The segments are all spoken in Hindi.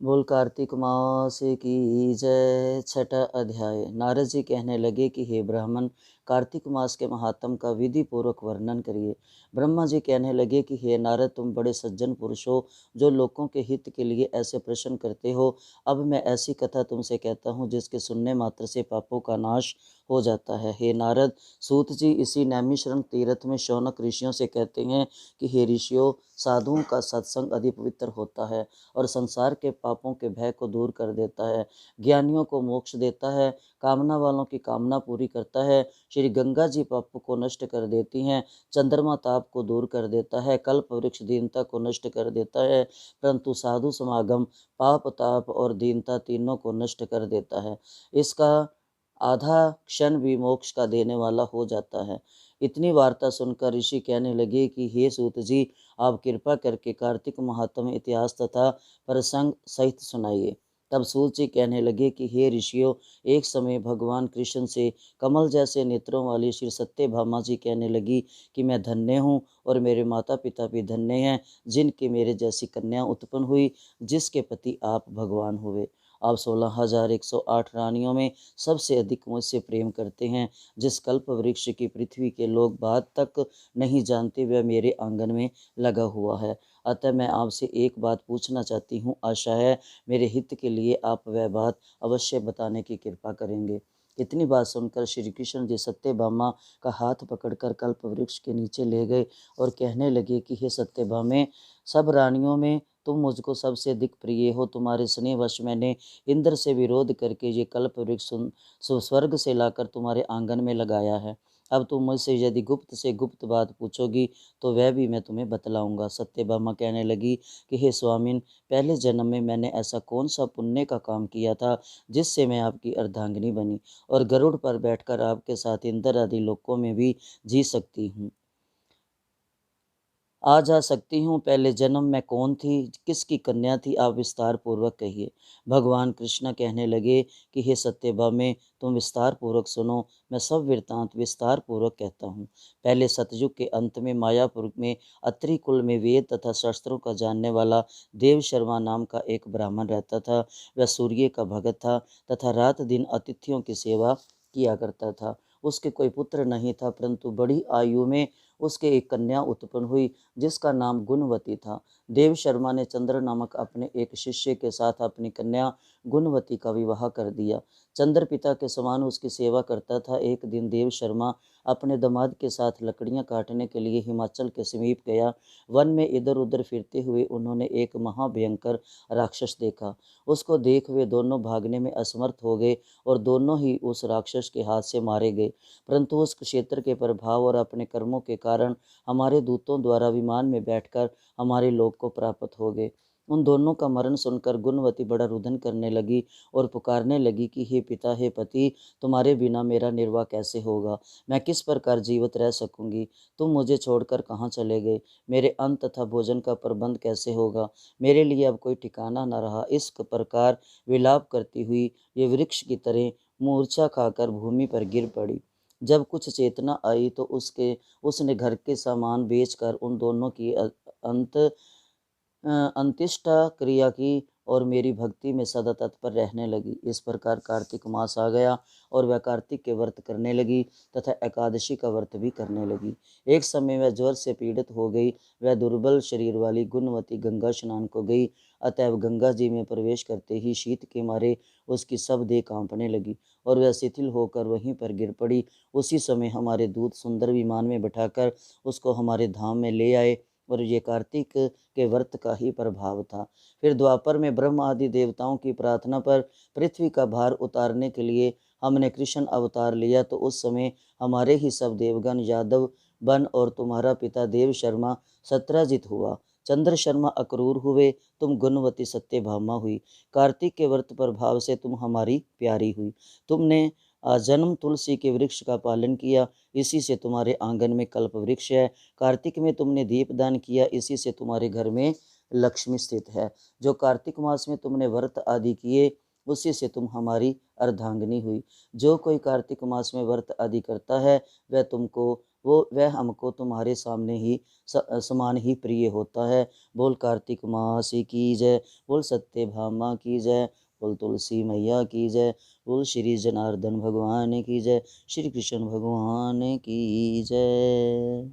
बोल कार्तिक मास की जय। छठा अध्याय। नारद जी कहने लगे कि हे ब्राह्मण, कार्तिक मास के महात्म का विधि पूर्वक वर्णन करिए। ब्रह्मा जी कहने लगे कि हे नारद, तुम बड़े सज्जन पुरुष हो, जो लोगों के हित के लिए ऐसे प्रश्न करते हो। अब मैं ऐसी कथा तुमसे कहता हूँ जिसके सुनने मात्र से पापों का नाश हो जाता है। हे नारद, सूत जी इसी नैमिषारण्य तीर्थ में शौनक ऋषियों से कहते हैं कि हे ऋषियों, साधुओं का सत्संग अति पवित्र होता है और संसार के पापों के भय को दूर कर देता है, ज्ञानियों को मोक्ष देता है, कामना वालों की कामना पूरी करता है। श्री गंगा जी पापों को नष्ट कर देती हैं, चंद्रमा ताप को दूर कर देता है, कल्प वृक्ष दीनता को नष्ट कर देता है, परंतु साधु समागम पाप ताप और दीनता तीनों को नष्ट कर देता है। इसका आधा क्षण भी मोक्ष का देने वाला हो जाता है। इतनी वार्ता सुनकर ऋषि कहने लगे कि हे सूत जी, आप कृपा करके कार्तिक महात्म इतिहास तथा प्रसंग सहित सुनाइए। तब सूत जी कहने लगे कि हे ऋषियों, एक समय भगवान कृष्ण से कमल जैसे नेत्रों वाली श्री सत्यभामा जी कहने लगी कि मैं धन्य हूँ और मेरे माता पिता भी धन्य हैं, जिनके मेरे जैसी कन्या उत्पन्न हुई, जिसके पति आप भगवान हुए। आप 16,108 रानियों में सबसे अधिक मुझसे प्रेम करते हैं। जिस कल्प वृक्ष की पृथ्वी के लोग बात तक नहीं जानते, वह मेरे आंगन में लगा हुआ है। अतः मैं आपसे एक बात पूछना चाहती हूँ, आशा है मेरे हित के लिए आप वह बात अवश्य बताने की कृपा करेंगे। इतनी बात सुनकर श्री कृष्ण जी सत्यभामा का हाथ पकड़कर कल्प वृक्ष के नीचे ले गए और कहने लगे कि हे सत्यभामे, सब रानियों में तुम मुझको सबसे अधिक प्रिय हो। तुम्हारे स्नेहवश मैंने इंद्र से विरोध करके ये कल्प वृक्ष स्वर्ग से लाकर तुम्हारे आंगन में लगाया है। अब तुम मुझसे यदि गुप्त से गुप्त बात पूछोगी तो वह भी मैं तुम्हें बतलाऊंगा। सत्यभामा कहने लगी कि हे स्वामिन, पहले जन्म में मैंने ऐसा कौन सा पुण्य का काम किया था जिससे मैं आपकी अर्धांगिनी बनी और गरुड़ पर बैठकर आपके साथ इंद्र आदि लोकों में भी जी सकती हूँ, आ जा सकती हूँ। पहले जन्म में कौन थी, किसकी कन्या थी, आप विस्तार पूर्वक कहिए। भगवान कृष्ण कहने लगे कि हे सत्यभामे, तुम विस्तार पूर्वक सुनो। मैं सब वृत्तांत विस्तार पूर्वक कहता हूँ। पहले सतयुग के अंत में मायापुर में अत्रि कुल में वेद तथा शास्त्रों का जानने वाला देव शर्मा नाम का एक ब्राह्मण रहता था। वह सूर्य का भगत था तथा रात दिन अतिथियों की सेवा किया करता था। उसके कोई पुत्र नहीं था, परंतु बड़ी आयु में उसके एक कन्या उत्पन्न हुई जिसका नाम गुणवती था। देव शर्मा ने चंद्र नामक अपने एक शिष्य के साथ अपनी कन्या गुणवती का विवाह कर दिया। चंद्र पिता के समान उसकी सेवा करता था। एक दिन देव शर्मा अपने दामाद के साथ लकड़ियां काटने के लिए हिमाचल के समीप गया। वन में इधर उधर फिरते हुए उन्होंने एक महाभयंकर राक्षस देखा। उसको देख वे दोनों भागने में असमर्थ हो गए और दोनों ही उस राक्षस के हाथ से मारे गए। परंतु उस क्षेत्र के प्रभाव और अपने कर्मों के कारण हमारे दूतों द्वारा विमान में बैठकर हमारे लोक को प्राप्त हो गए। उन दोनों का मरण सुनकर गुणवती बड़ा रुदन करने लगी और पुकारने लगी कि हे पिता, हे पति, तुम्हारे बिना मेरा निर्वाह कैसे होगा, मैं किस प्रकार जीवित रह सकूंगी। तुम मुझे छोड़कर कहाँ चले गए, मेरे अन्न तथा भोजन का प्रबंध कैसे होगा, मेरे लिए अब कोई ठिकाना न रहा। इस प्रकार विलाप करती हुई ये वृक्ष की तरह मूर्छा खाकर भूमि पर गिर पड़ी। जब कुछ चेतना आई तो उसने घर के सामान बेचकर उन दोनों की अंत्येष्टा क्रिया की और मेरी भक्ति में सदा तत्पर रहने लगी। इस प्रकार कार्तिक मास आ गया और वह कार्तिक के व्रत करने लगी तथा एकादशी का व्रत भी करने लगी। एक समय वह ज्वर से पीड़ित हो गई। वह दुर्बल शरीर वाली गुणवती गंगा स्नान को गई। अतएव गंगा जी में प्रवेश करते ही शीत के मारे उसकी सब देह कांपने लगी और वह शिथिल होकर वहीं पर गिर पड़ी। उसी समय हमारे दूत सुंदर विमान में बैठाकर उसको हमारे धाम में ले आए और ये कार्तिक के व्रत का ही प्रभाव था। फिर द्वापर में ब्रह्म आदि देवताओं की प्रार्थना पर पृथ्वी का भार उतारने के लिए हमने कृष्ण अवतार लिया, तो उस समय हमारे ही सब देवगण यादव बन और तुम्हारा पिता देव शर्मा सत्राजित हुआ। चंद्र शर्मा अक्रूर हुए, तुम गुणवती सत्यभामा हुई। कार्तिक के व्रत प्रभाव से तुम हमारी प्यारी हुई। तुमने जन्म तुलसी के वृक्ष का पालन किया, इसी से तुम्हारे आंगन में कल्प वृक्ष है। कार्तिक में तुमने दीपदान किया, इसी से तुम्हारे घर में लक्ष्मी स्थित है। जो कार्तिक मास में तुमने व्रत आदि किए, उसी से तुम हमारी अर्धांगिनी हुई। जो कोई कार्तिक मास में व्रत आदि करता है, वह तुमको वह हमको तुम्हारे सामने ही समान ही प्रिय होता है। बोल कार्तिक मास की जय, बोल सत्य भामा की जय, बोल तुलसी मैया की जय, बोल श्री जनार्दन भगवान की जय, श्री कृष्ण भगवान की जय।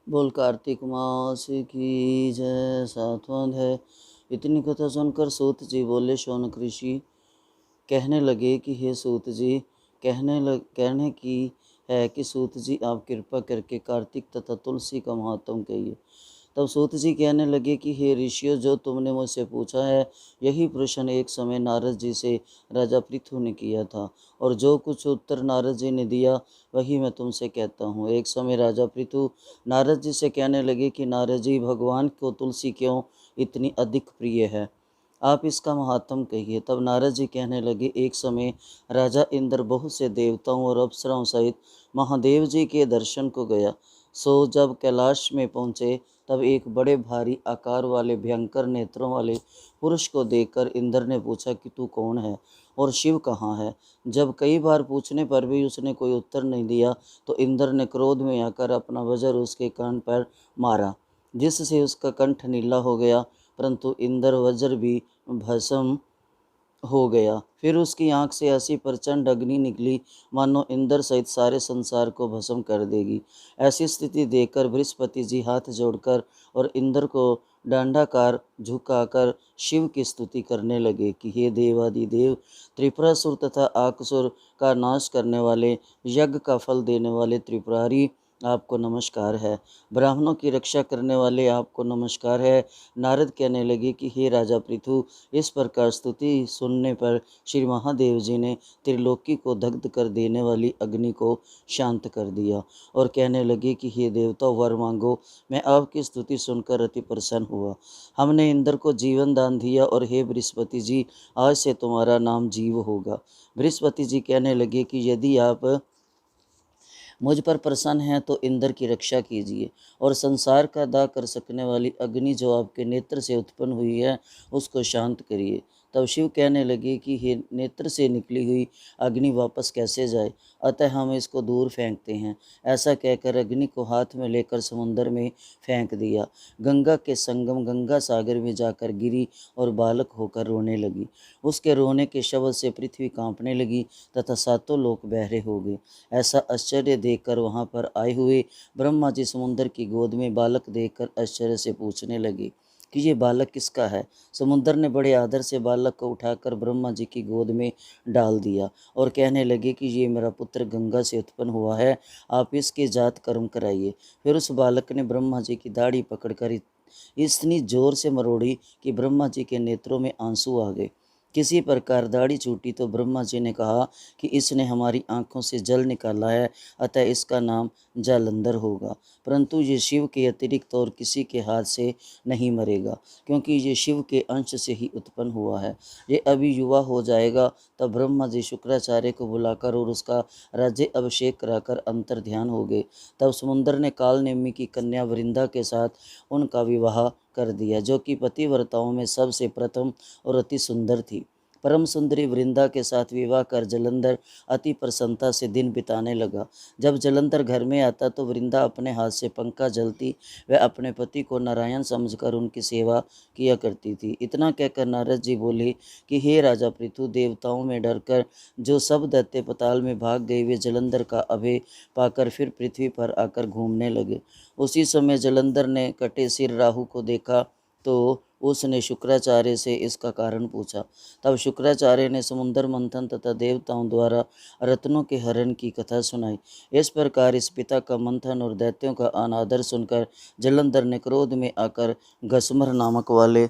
बोल कार्तिक मास की जय। सातवां अध्याय। इतनी कथा सुनकर सूत जी बोले, शौनक ऋषि कहने लगे कि हे सूत जी, कहने की है कि सूत जी आप कृपा करके कार्तिक तथा तुलसी का महात्म कहिए। तब सूत जी कहने लगे कि हे ऋषियों, जो तुमने मुझसे पूछा है यही प्रश्न एक समय नारद जी से राजा पृथु ने किया था, और जो कुछ उत्तर नारद जी ने दिया वही मैं तुमसे कहता हूँ। एक समय राजा पृथु नारद जी से कहने लगे कि नारद जी, भगवान को तुलसी क्यों इतनी अधिक प्रिय है, आप इसका महात्म कहिए। तब नारद जी कहने लगे, एक समय राजा इंद्र बहुत से देवताओं और अप्सराओं सहित महादेव जी के दर्शन को गया। सो जब कैलाश में पहुँचे तब एक बड़े भारी आकार वाले भयंकर नेत्रों वाले पुरुष को देखकर इंद्र ने पूछा कि तू कौन है और शिव कहाँ है। जब कई बार पूछने पर भी उसने कोई उत्तर नहीं दिया तो इंद्र ने क्रोध में आकर अपना वज्र उसके कान पर मारा, जिससे उसका कंठ नीला हो गया, परंतु इंद्र वज्र भी भस्म हो गया। फिर उसकी आंख से ऐसी प्रचंड अग्नि निकली मानो इंद्र सहित सारे संसार को भस्म कर देगी। ऐसी स्थिति देखकर बृहस्पति जी हाथ जोड़कर और इंद्र को दंडाकार झुकाकर शिव की स्तुति करने लगे कि हे देवादिदेव, त्रिपुरासुर तथा आकसुर का नाश करने वाले, यज्ञ का फल देने वाले त्रिपुरारी, आपको नमस्कार है। ब्राह्मणों की रक्षा करने वाले, आपको नमस्कार है। नारद कहने लगे कि हे राजा पृथु, इस प्रकार स्तुति सुनने पर श्री महादेव जी ने त्रिलोकी को दग्ध कर देने वाली अग्नि को शांत कर दिया और कहने लगे कि हे देवताओं, वर मांगो। मैं आपकी स्तुति सुनकर अति प्रसन्न हुआ। हमने इंद्र को जीवन दान दिया और हे बृहस्पति जी, आज से तुम्हारा नाम जीव होगा। बृहस्पति जी कहने लगे कि यदि आप मुझ पर प्रसन्न हैं तो इंद्र की रक्षा कीजिए और संसार का दाह कर सकने वाली अग्नि जो आपके नेत्र से उत्पन्न हुई है उसको शांत करिए। तब शिव कहने लगे कि हे, नेत्र से निकली हुई अग्नि वापस कैसे जाए, अतः हम इसको दूर फेंकते हैं। ऐसा कहकर अग्नि को हाथ में लेकर समुद्र में फेंक दिया। गंगा के संगम गंगा सागर में जाकर गिरी और बालक होकर रोने लगी। उसके रोने के शब्द से पृथ्वी कांपने लगी तथा सातों लोक बहरे हो गए। ऐसा आश्चर्य देखकर वहां पर आए हुए ब्रह्मा जी समुद्र की गोद में बालक देखकर आश्चर्य से पूछने लगे कि ये बालक किसका है। समुद्र ने बड़े आदर से बालक को उठाकर ब्रह्मा जी की गोद में डाल दिया और कहने लगे कि ये मेरा पुत्र गंगा से उत्पन्न हुआ है, आप इसके जात कर्म कराइए। फिर उस बालक ने ब्रह्मा जी की दाढ़ी पकड़कर इतनी जोर से मरोड़ी कि ब्रह्मा जी के नेत्रों में आंसू आ गए। किसी प्रकार दाढ़ी छूटी तो ब्रह्मा जी ने कहा कि इसने हमारी आंखों से जल निकाला है, अतः इसका नाम जालंधर होगा। परंतु ये शिव के अतिरिक्त और किसी के हाथ से नहीं मरेगा, क्योंकि ये शिव के अंश से ही उत्पन्न हुआ है। ये अभी युवा हो जाएगा। तब ब्रह्मा जी शुक्राचार्य को बुलाकर और उसका राज्य अभिषेक कराकर अंतर ध्यान हो गए। तब समुद्र ने काल नेमी की कन्या वृंदा के साथ उनका विवाह कर दिया, जो कि पतिव्रताओं में सबसे प्रथम और अति सुंदर थी। परम सुंदरी वृंदा के साथ विवाह कर जलंधर अति प्रसन्नता से दिन बिताने लगा। जब जलंधर घर में आता तो वृंदा अपने हाथ से पंखा जलती वह अपने पति को नारायण समझकर उनकी सेवा किया करती थी। इतना कहकर नारद जी बोले कि हे राजा पृथु, देवताओं में डरकर जो सब दैत्य पताल में भाग गए वे जलंधर का अभय पाकर फिर पृथ्वी पर आकर घूमने लगे। उसी समय जलंधर ने कटे सिर राहु को देखा तो उसने शुक्राचार्य से इसका कारण पूछा। तब शुक्राचार्य ने समुद्र मंथन तथा देवताओं द्वारा रत्नों के हरण की कथा सुनाई। इस प्रकार इस पिता का मंथन और दैत्यों का अनादर सुनकर जलंधर ने क्रोध में आकर घसमर नामक वाले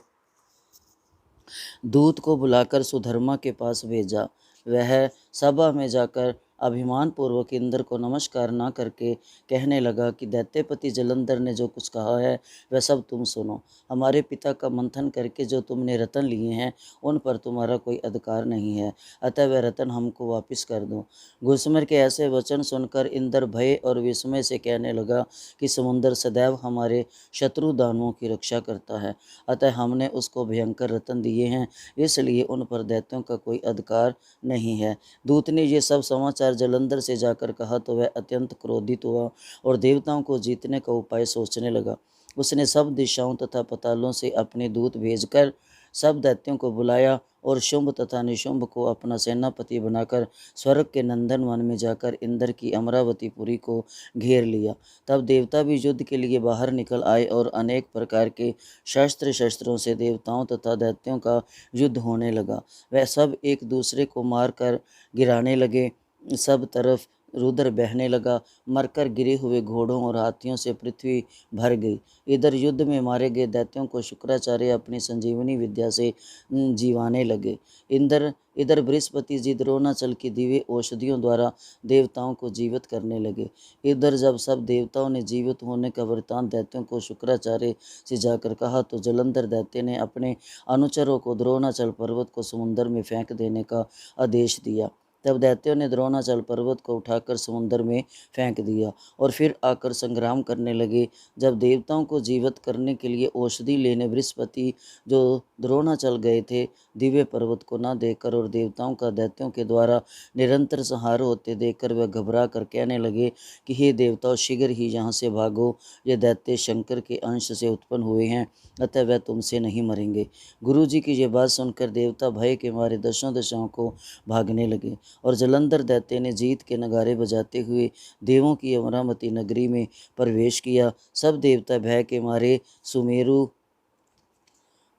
दूत को बुलाकर सुधर्मा के पास भेजा। वह सभा में जाकर अभिमान पूर्वक इंद्र को नमस्कार न करके कहने लगा कि दैत्यपति जलंधर ने जो कुछ कहा है वह सब तुम सुनो। हमारे पिता का मंथन करके जो तुमने रतन लिए हैं उन पर तुम्हारा कोई अधिकार नहीं है, अतः वह रतन हमको वापस कर दो। घुसमर के ऐसे वचन सुनकर इंद्र भय और विस्मय से कहने लगा कि समुद्र सदैव हमारे शत्रु दानवों की रक्षा करता है, अतः हमने उसको भयंकर रतन दिए हैं, इसलिए उन पर दैत्यों का कोई अधिकार नहीं है। दूत ने ये सब समाचार प्रकार जलंधर से जाकर कहा तो वह अत्यंत क्रोधित हुआ और देवताओं को जीतने का उपाय सोचने लगा। उसने सब दिशाओं तथा पतालों से अपने दूत भेजकर सब दैत्यों को बुलाया और शुंभ तथा निशुंभ को अपना सेनापति बनाकर स्वर्ग के नंदन वन में जाकर इंद्र की अमरावतीपुरी को घेर लिया। तब देवता भी युद्ध के लिए बाहर निकल आए और अनेक प्रकार के शस्त्रों से देवताओं तथा दैत्यों का युद्ध होने लगा। वह सब एक दूसरे को मारकर गिराने लगे। सब तरफ रुद्र बहने लगा। मरकर गिरे हुए घोड़ों और हाथियों से पृथ्वी भर गई। इधर युद्ध में मारे गए दैत्यों को शुक्राचार्य अपनी संजीवनी विद्या से जीवाने लगे। इधर बृहस्पति जी द्रोणाचल की दिव्य औषधियों द्वारा देवताओं को जीवित करने लगे। इधर जब सब देवताओं ने जीवित होने का वृतांत दैत्यों को शुक्राचार्य से जाकर कहा तो जलंधर दैत्य ने अपने अनुचरों को द्रोणाचल पर्वत को समुद्र में फेंक देने का आदेश दिया। तब दैत्यों ने द्रोणाचल पर्वत को उठाकर समुद्र में फेंक दिया और फिर आकर संग्राम करने लगे। जब देवताओं को जीवित करने के लिए औषधि लेने बृहस्पति जो द्रोणाचल गए थे, दिव्य पर्वत को न देखकर और देवताओं का दैत्यों के द्वारा निरंतर संहार होते देखकर वह घबरा कर कहने लगे कि हे देवताओं, शीघ्र ही यहाँ से भागो। ये दैत्य शंकर के अंश से उत्पन्न हुए हैं, अतः वह तुमसे नहीं मरेंगे। गुरु जी की ये बात सुनकर देवता भय के मारे दशों दिशाओं को भागने लगे और जलंधर दैत्य ने जीत के नगारे बजाते हुए देवों की अमरावती नगरी में प्रवेश किया। सब देवता भय के मारे सुमेरु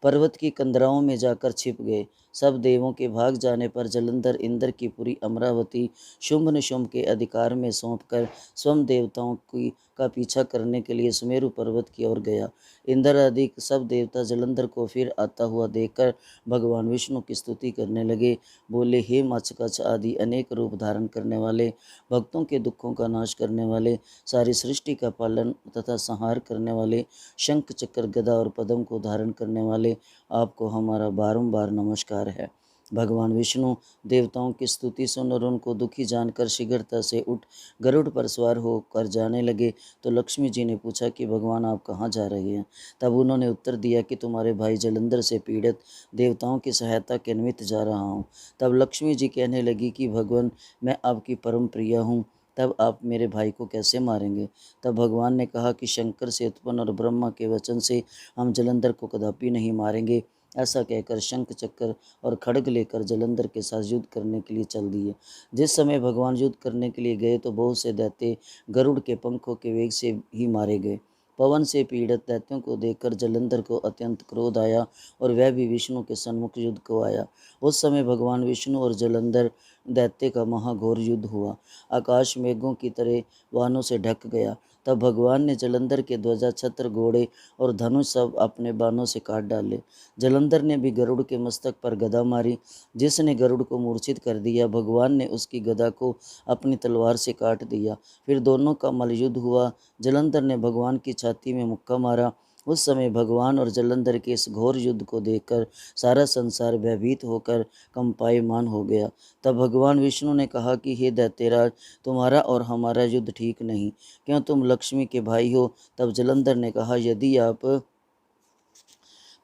पर्वत की कंदराओं में जाकर छिप गए। सब देवों के भाग जाने पर जलंधर इंद्र की पूरी अमरावती शुंभ निशुंभ के अधिकार में सौंपकर स्वयं देवताओं का पीछा करने के लिए सुमेरु पर्वत की ओर गया। इंद्र आदि सब देवता जलंधर को फिर आता हुआ देखकर भगवान विष्णु की स्तुति करने लगे। बोले, हे मत्स्यकच्छ आदि अनेक रूप धारण करने वाले, भक्तों के दुखों का नाश करने वाले, सारी सृष्टि का पालन तथा संहार करने वाले, शंख चक्र गदा और पद्म को धारण करने वाले, आपको हमारा बारंबार नमस्कार है। भगवान विष्णु देवताओं की स्तुति सुन और उनको दुखी जानकर शीघ्रता से उठ गरुड़ पर सवार होकर जाने लगे। तो लक्ष्मी जी ने पूछा कि भगवान आप कहाँ जा रहे हैं? तब उन्होंने उत्तर दिया कि तुम्हारे भाई जलंधर से पीड़ित देवताओं की सहायता के निमित्त जा रहा हूँ। तब लक्ष्मी जी कहने लगी कि भगवान, मैं आपकी परम प्रिया हूँ, तब आप मेरे भाई को कैसे मारेंगे? तब भगवान ने कहा कि शंकर से उत्पन्न और ब्रह्मा के वचन से हम जलंधर को कदापि नहीं मारेंगे। ऐसा कहकर शंख चक्र और खड्ग लेकर जलंधर के साथ युद्ध करने के लिए चल दिए। जिस समय भगवान युद्ध करने के लिए गए तो बहुत से दैत्य गरुड़ के पंखों के वेग से ही मारे गए। पवन से पीड़ित दैत्यों को देखकर जलंधर को अत्यंत क्रोध आया और वह भी विष्णु के सन्मुख युद्ध को आया। उस समय भगवान विष्णु और जलंधर दैत्य का महाघोर युद्ध हुआ। आकाश मेघों की तरह वाहनों से ढक गया। तब भगवान ने जलंधर के ध्वजा, छत्र, घोड़े और धनुष सब अपने बाणों से काट डाले। जलंधर ने भी गरुड़ के मस्तक पर गदा मारी, जिसने गरुड़ को मूर्छित कर दिया। भगवान ने उसकी गदा को अपनी तलवार से काट दिया। फिर दोनों का मल्लयुद्ध हुआ। जलंधर ने भगवान की छाती में मुक्का मारा। उस समय भगवान और जलंधर के इस घोर युद्ध को देखकर सारा संसार भयभीत होकर कंपायमान हो गया। तब भगवान विष्णु ने कहा कि हे दैत्यराज, तुम्हारा और हमारा युद्ध ठीक नहीं, क्यों तुम लक्ष्मी के भाई हो? तब जलंधर ने कहा, यदि आप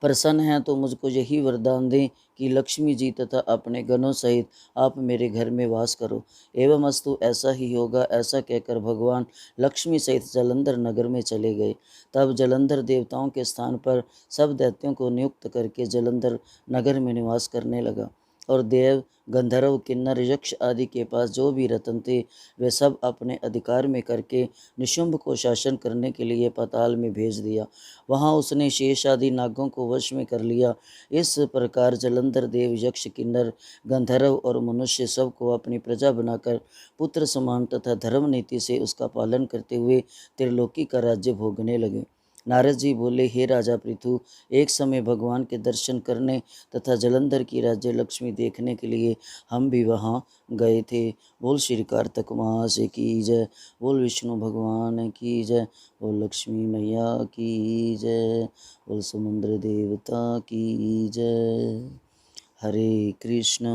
प्रसन्न हैं तो मुझको यही वरदान दें कि लक्ष्मी जी तथा अपने गणों सहित आप मेरे घर में वास करो। एवं अस्तु, ऐसा ही होगा। ऐसा कहकर भगवान लक्ष्मी सहित जलंधर नगर में चले गए। तब जलंधर देवताओं के स्थान पर सब दैत्यों को नियुक्त करके जलंधर नगर में निवास करने लगा और देव, गंधर्व, किन्नर, यक्ष आदि के पास जो भी रत्न थे वे सब अपने अधिकार में करके निशुंभ को शासन करने के लिए पाताल में भेज दिया। वहाँ उसने शेष आदि नागों को वश में कर लिया। इस प्रकार जलंधर देव, यक्ष, किन्नर, गंधर्व और मनुष्य सबको अपनी प्रजा बनाकर पुत्र समान तथा धर्म नीति से उसका पालन करते हुए त्रिलोकी का राज्य भोगने लगे। नारद जी बोले, हे राजा पृथु, एक समय भगवान के दर्शन करने तथा जलंधर की राज्य लक्ष्मी देखने के लिए हम भी वहाँ गए थे। बोल श्री कार्तिक मास की जय, बोल विष्णु भगवान की जय, बोल लक्ष्मी मैया की जय, बोल समुद्र देवता की जय। हरे कृष्ण।